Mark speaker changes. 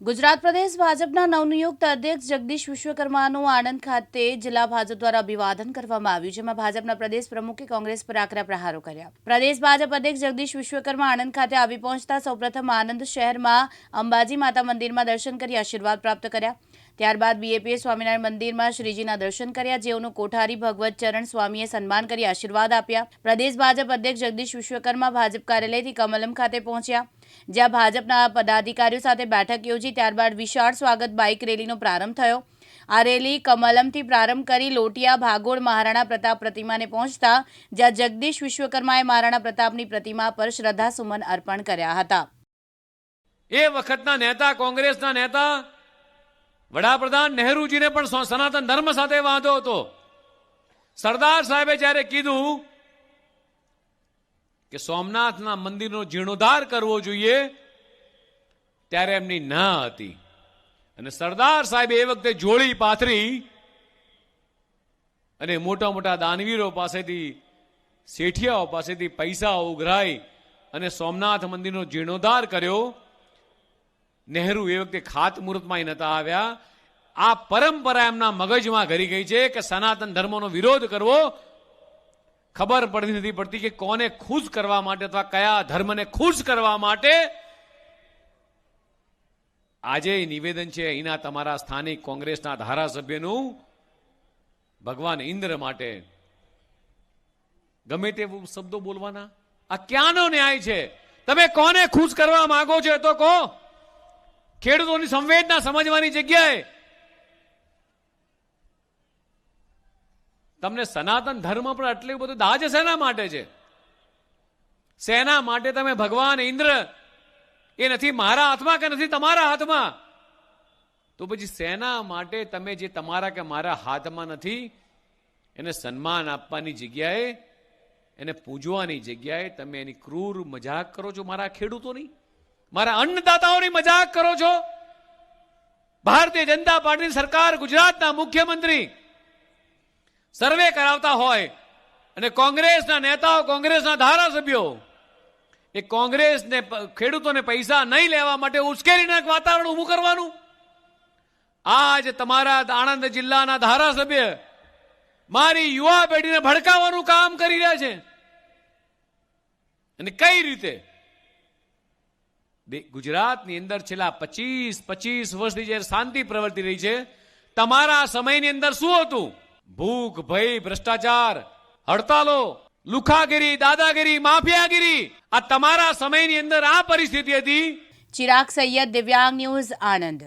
Speaker 1: ગુજરાત પ્રદેશ ભાજપના નવનિયુક્ત અધ્યક્ષ જગદીશ વિશ્વકર્માનું આણંદ ખાતે જિલ્લા ભાજપ દ્વારા અભિવાદન કરવામાં આવ્યું, જેમાં ભાજપના પ્રદેશ પ્રમુખે કોંગ્રેસ પર આકરા પ્રહારો કર્યા। પ્રદેશ ભાજપ અધ્યક્ષ જગદીશ વિશ્વકર્મા આણંદ ખાતે આવી પહોંચતા સૌપ્રથમ આણંદ શહેરમાં અંબાજી માતા મંદિરમાં દર્શન કરી આશીર્વાદ પ્રાપ્ત કર્યા। ત્યારબાદ બીએપીએ સ્વામિનારાયણ મંદિરમાં શ્રીજીના દર્શન કર્યા, જેઓનું કોઠારી ભગવત ચરણ સ્વામીએ સન્માન કરી આશીર્વાદ આપ્યા। પ્રદેશ ભાજપ અધ્યક્ષ જગદીશ વિશ્વકર્મા ભાજપ કાર્યાલયથી કમલમ ખાતે પહોંચ્યા, જ્યાં ભાજપના પદાધિકારીઓ સાથે બેઠક યોજી ત્યારબાદ વિશાળ સ્વાગત બાઇક રેલીનો પ્રારંભ થયો। આ રેલી કમલમથી પ્રારંભ કરી લોટિયા ભાગોળ મહારાણા પ્રતાપ પ્રતિમાને પહોંચતા, જ્યાં જગદીશ વિશ્વકર્માએ મહારાણા પ્રતાપની પ્રતિમા પર શ્રદ્ધાસુમન અર્પણ કર્યા હતા।
Speaker 2: એ વખતના નેતા, કોંગ્રેસના નેતા વડાપ્રધાન નહેરુજીને પણ સનાતન ધર્મ સાથે વાંધો હતો। સરદાર સાહેબે જ્યારે કીધું કે સોમનાથના મંદિરનો જીર્ણોદ્ધાર કરવો જોઈએ, ત્યારે એમની ના હતી અને સરદાર સાહેબે એ વખતે જોડી પાથરી અને મોટા મોટા દાનવીરો પાસેથી, શેઠિયાઓ પાસેથી પૈસા ઉઘરાઈ અને સોમનાથ મંદિરનો જીર્ણોદ્ધાર કર્યો। નહેરુ એ વખતે ખાતમુહૂર્તમાં નતા આવ્યા। આ પરંપરા એમના મગજમાં ઘરી ગઈ છે કે સનાતન ધર્મનો વિરોધ કરવો, ખબર પડતી નથી પડતી કે કોને ખુશ કરવા માટે અથવા કયા ધર્મને ખુશ કરવા માટે આજે નિવેદન છે અહીંના તમારા સ્થાનિક કોંગ્રેસના ધારાસભ્યનું ભગવાન ઇન્દ્ર માટે ગમે તે શબ્દો બોલવાના। આ ક્યાંનો ન્યાય છે? તમે કોને ખુશ કરવા માંગો છો તો કહો। ખેડૂતોની સંવેદના સમજવાની જગ્યાએ તમને સનાતન ધર્મ પર આટલું બધું દાજ શેના માટે છે? શેના માટે તમે ભગવાન ઇન્દ્ર એ નથી મારા હાથમાં કે નથી તમારા હાથમાં, તો પછી શેના માટે તમે જે તમારા કે મારા હાથમાં નથી એને સન્માન આપવાની જગ્યાએ, એને પૂજવાની જગ્યાએ તમે એની ક્રૂર મજાક કરો છો? મારા ખેડૂતોની, મારા અન્નદાતાઓની મજાક કરો છો? ભારતીય જનતા પાર્ટીની સરકાર, ગુજરાતના મુખ્યમંત્રી સર્વે કરાવતા હોય અને કોંગ્રેસના નેતાઓ, કોંગ્રેસના ધારાસભ્યો એ કોંગ્રેસને, ખેડૂતોને પૈસા નહીં લેવા માટે ઉશ્કેરણીના વાતાવરણ ઊભું કરવાનું? આજ તમારા આણંદ જિલ્લાના ધારાસભ્ય મારી યુવા પેઢીને ભડકાવવાનું કામ કરી રહ્યા છે। અને કઈ રીતે ગુજરાતની અંદર છેલ્લા 25 વર્ષથી જે શાંતિ પ્રવર્તી રહી છે, તમારા સમયની અંદર શું હતું? ભૂખ, ભય, ભ્રષ્ટાચાર, હડતાલો, લુખાગીરી, દાદાગીરી, માફિયાગીરી, આ તમારા સમયની અંદર આ પરિસ્થિતિ હતી।
Speaker 1: ચિરાગ સૈયદ, દિવ્યાંગ ન્યૂઝ, આણંદ।